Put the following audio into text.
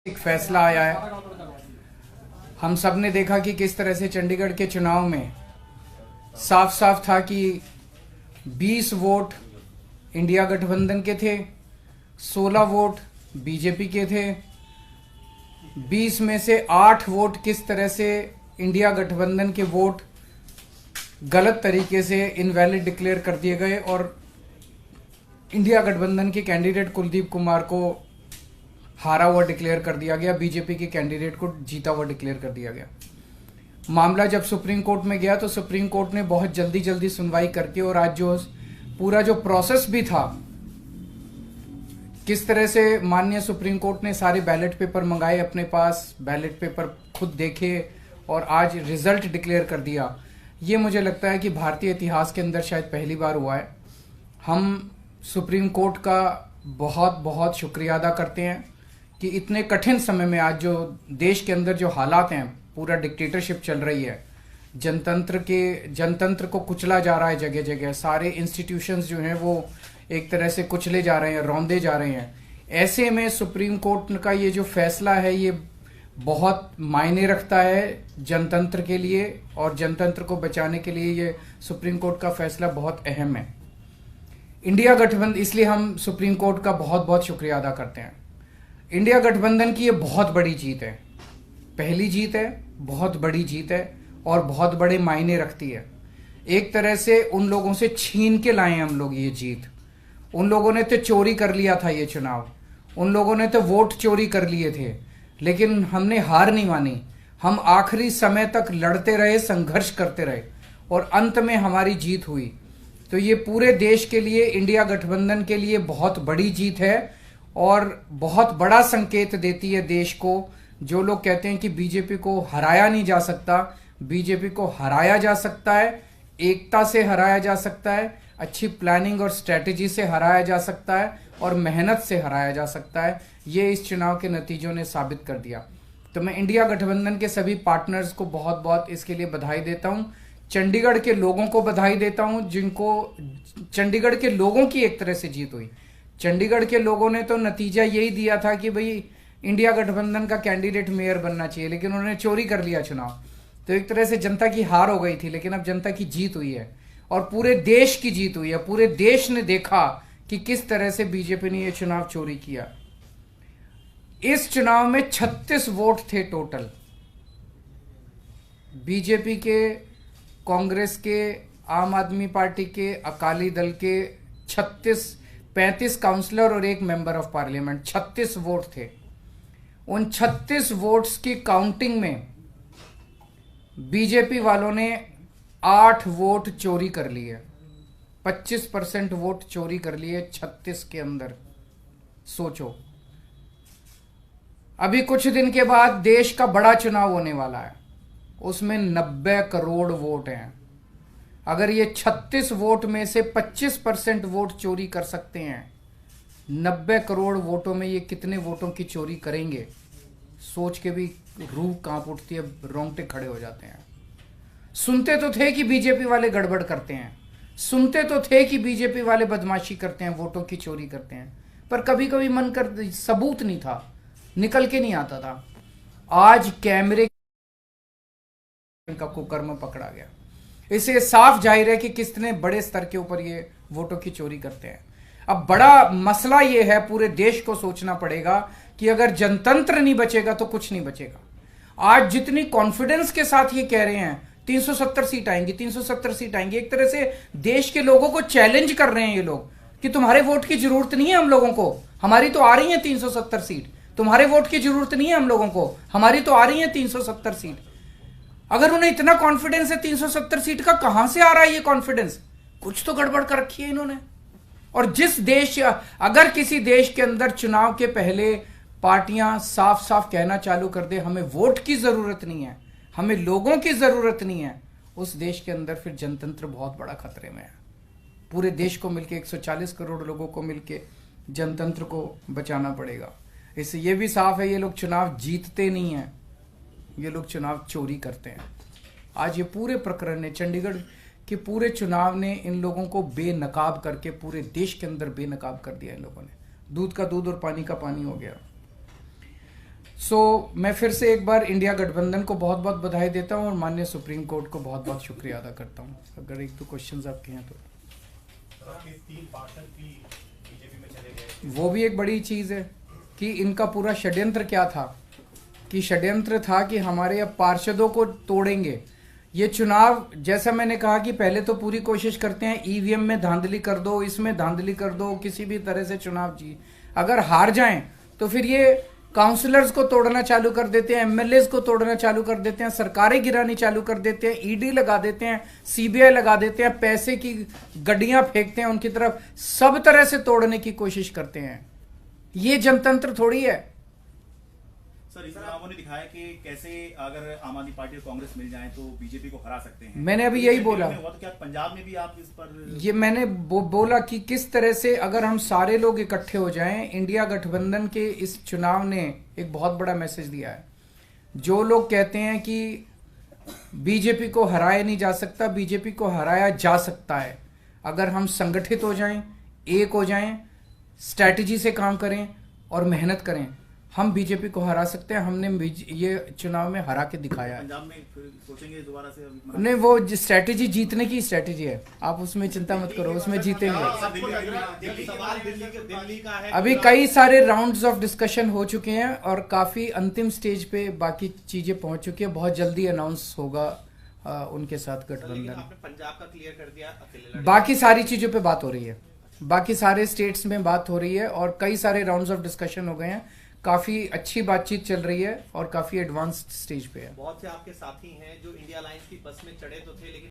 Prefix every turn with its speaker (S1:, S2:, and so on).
S1: एक फैसला आया है। हम सब ने देखा कि किस तरह से चंडीगढ़ के चुनाव में साफ साफ था कि 20 वोट इंडिया गठबंधन के थे, 16 वोट बीजेपी के थे। 20 में से 8 वोट किस तरह से इंडिया गठबंधन के वोट गलत तरीके से इनवैलिड डिक्लेयर कर दिए गए और इंडिया गठबंधन के कैंडिडेट कुलदीप कुमार को हारा हुआ डिक्लेयर कर दिया गया, बीजेपी के कैंडिडेट को जीता हुआ डिक्लेयर कर दिया गया। मामला जब सुप्रीम कोर्ट में गया तो सुप्रीम कोर्ट ने बहुत जल्दी सुनवाई करके और आज जो पूरा जो प्रोसेस भी था, किस तरह से माननीय सुप्रीम कोर्ट ने सारे बैलेट पेपर मंगाए अपने पास, बैलेट पेपर खुद देखे और आज रिजल्ट डिक्लेयर कर दिया। ये मुझे लगता है कि भारतीय इतिहास के अंदर शायद पहली बार हुआ है। हम सुप्रीम कोर्ट का बहुत बहुत शुक्रिया अदा करते हैं कि इतने कठिन समय में आज जो देश के अंदर जो हालात हैं, पूरा डिक्टेटरशिप चल रही है, जनतंत्र को कुचला जा रहा है जगह जगह, सारे इंस्टीट्यूशंस जो हैं वो एक तरह से कुचले जा रहे हैं, रौंदे जा रहे हैं। ऐसे में सुप्रीम कोर्ट का ये जो फैसला है ये बहुत मायने रखता है जनतंत्र के लिए और जनतंत्र को बचाने के लिए ये सुप्रीम कोर्ट का फैसला बहुत अहम है। इंडिया गठबंधन, इसलिए हम सुप्रीम कोर्ट का बहुत बहुत शुक्रिया अदा करते हैं। इंडिया गठबंधन की ये बहुत बड़ी जीत है, पहली जीत है, बहुत बड़ी जीत है और बहुत बड़े मायने रखती है। एक तरह से उन लोगों से छीन के लाए हम लोग ये जीत। उन लोगों ने तो चोरी कर लिया था ये चुनाव, उन लोगों ने तो वोट चोरी कर लिए थे, लेकिन हमने हार नहीं मानी। हम आखिरी समय तक लड़ते रहे, संघर्ष करते रहे और अंत में हमारी जीत हुई। तो ये पूरे देश के लिए, इंडिया गठबंधन के लिए बहुत बड़ी जीत है और बहुत बड़ा संकेत देती है देश को। जो लोग कहते हैं कि बीजेपी को हराया नहीं जा सकता, बीजेपी को हराया जा सकता है, एकता से हराया जा सकता है, अच्छी प्लानिंग और स्ट्रेटेजी से हराया जा सकता है और मेहनत से हराया जा सकता है। ये इस चुनाव के नतीजों ने साबित कर दिया। तो मैं इंडिया गठबंधन के सभी पार्टनर्स को बहुत बहुत इसके लिए बधाई देता हूं। चंडीगढ़ के लोगों को बधाई देता हूं, जिनको चंडीगढ़ के लोगों की एक तरह से जीत हुई। चंडीगढ़ के लोगों ने तो नतीजा यही दिया था कि भाई इंडिया गठबंधन का कैंडिडेट मेयर बनना चाहिए, लेकिन उन्होंने चोरी कर लिया चुनाव। तो एक तरह से जनता की हार हो गई थी, लेकिन अब जनता की जीत हुई है और पूरे देश की जीत हुई है। पूरे देश ने देखा कि किस तरह से बीजेपी ने यह चुनाव चोरी किया। इस चुनाव में 36 वोट थे टोटल, बीजेपी के, कांग्रेस के, आम आदमी पार्टी के, अकाली दल के 35 काउंसलर और एक मेंबर ऑफ पार्लियामेंट, 36 वोट थे। उन 36 वोट्स की काउंटिंग में बीजेपी वालों ने 8 वोट चोरी कर लिए, 25% वोट चोरी कर लिए 36 के अंदर। सोचो, अभी कुछ दिन के बाद देश का बड़ा चुनाव होने वाला है, उसमें 90 करोड़ वोट हैं। अगर ये 36 वोट में से 25% वोट चोरी कर सकते हैं, 90 करोड़ वोटों में ये कितने वोटों की चोरी करेंगे, सोच के भी रूह कांप उठती है, रोंगटे खड़े हो जाते हैं। सुनते तो थे कि बीजेपी वाले गड़बड़ करते हैं, सुनते तो थे कि बीजेपी वाले बदमाशी करते हैं, वोटों की चोरी करते हैं, पर कभी कभी मन कर सबूत नहीं था, निकल के नहीं आता था। आज कैमरे का कुकर्म पकड़ा गया। इससे साफ जाहिर है कि कितने बड़े स्तर के ऊपर ये वोटों की चोरी करते हैं। अब बड़ा मसला ये है, पूरे देश को सोचना पड़ेगा कि अगर जनतंत्र नहीं बचेगा तो कुछ नहीं बचेगा। आज जितनी कॉन्फिडेंस के साथ ये कह रहे हैं 370 सीट आएंगी, 370 सीट आएंगी, एक तरह से देश के लोगों को चैलेंज कर रहे हैं ये लोग कि तुम्हारे वोट की जरूरत नहीं है हम लोगों को, हमारी तो आ रही है 370 सीट। तुम्हारे वोट की जरूरत नहीं है हम लोगों को, हमारी तो आ रही है 370 सीट। अगर उन्हें इतना कॉन्फिडेंस है 370 सीट का, कहां से आ रहा है ये कॉन्फिडेंस? कुछ तो गड़बड़ कर रखी है इन्होंने। और जिस देश, अगर किसी देश के अंदर चुनाव के पहले पार्टियां साफ साफ कहना चालू कर दे हमें वोट की जरूरत नहीं है, हमें लोगों की जरूरत नहीं है, उस देश के अंदर फिर जनतंत्र बहुत बड़ा खतरे में है। पूरे देश को मिलकर 140 करोड़ लोगों को मिलकर जनतंत्र को बचाना पड़ेगा। इससे यह भी साफ है ये लोग चुनाव जीतते नहीं हैं, ये लोग चुनाव चोरी करते हैं। आज ये पूरे प्रकरण ने, चंडीगढ़ के पूरे चुनाव ने इन लोगों को बेनकाब करके पूरे देश के अंदर बेनकाब कर दिया। इन लोगों ने दूध का दूध और पानी का पानी हो गया। मैं फिर से एक बार इंडिया गठबंधन को बहुत बहुत बधाई देता हूं और माननीय सुप्रीम कोर्ट को बहुत बहुत शुक्रिया अदा करता हूं। अगर एक दो क्वेश्चंस आपके हैं तो।
S2: 3 पार्षद भी बीजेपी में चले गए,
S1: वो भी एक बड़ी चीज है कि इनका पूरा षड्यंत्र क्या था, कि षड्यंत्र था कि हमारे अब पार्षदों को तोड़ेंगे। ये चुनाव, जैसा मैंने कहा कि पहले तो पूरी कोशिश करते हैं ईवीएम में धांधली कर दो, इसमें धांधली कर दो, किसी भी तरह से चुनाव जी अगर हार जाएं तो फिर ये काउंसलर्स को तोड़ना चालू कर देते हैं, एमएलएस को तोड़ना चालू कर देते हैं, सरकारें गिरानी चालू कर देते हैं, ईडी लगा देते हैं, सीबीआई लगा देते हैं, पैसे की गड्डियां फेंकते हैं उनकी तरफ, सब तरह से तोड़ने की कोशिश करते हैं। ये जनतंत्र थोड़ी है।
S2: सर इस चुनावों ने दिखाया कि कैसे अगर आम आदमी पार्टी और कांग्रेस मिल जाए तो बीजेपी को हरा सकते हैं।
S1: मैंने अभी यही बोला।
S2: हुआ तो क्या पंजाब में भी आप इस पर?
S1: ये मैंने बोला कि किस तरह से अगर हम सारे लोग इकट्ठे हो जाएं, इंडिया गठबंधन के इस चुनाव ने एक बहुत बड़ा मैसेज दिया है। जो लोग कहते हैं कि बीजेपी को हराया नहीं जा सकता, बीजेपी को हराया जा सकता है अगर हम संगठित हो जाएं, एक हो जाएं, स्ट्रैटेजी से काम करें और मेहनत करें, हम बीजेपी को हरा सकते हैं। हमने ये चुनाव में हरा के दिखाया है।
S2: पंजाब में फिर सोचेंगे दोबारा से?
S1: नहीं, वो स्ट्रैटेजी जीतने की स्ट्रैटेजी है, आप उसमें चिंता मत करो, उसमें जीतेंगे।
S2: दिल्ली का है,
S1: अभी कई सारे राउंड्स ऑफ डिस्कशन हो चुके हैं और काफी अंतिम स्टेज पे बाकी चीजें पहुंच चुकी है। बहुत जल्दी अनाउंस होगा उनके साथ गठबंधन।
S3: आपने पंजाब का क्लियर कर दिया, अकेले
S1: बाकी सारी चीजों पे बात हो रही है, बाकी सारे स्टेट्स में बात हो रही है और कई सारे राउंड्स ऑफ डिस्कशन हो गए हैं। काफी अच्छी बातचीत चल रही है और काफी एडवांस्ड स्टेज पे है।
S3: बहुत से आपके साथी हैं जो इंडिया अलायंस की बस में चढ़े तो थे लेकिन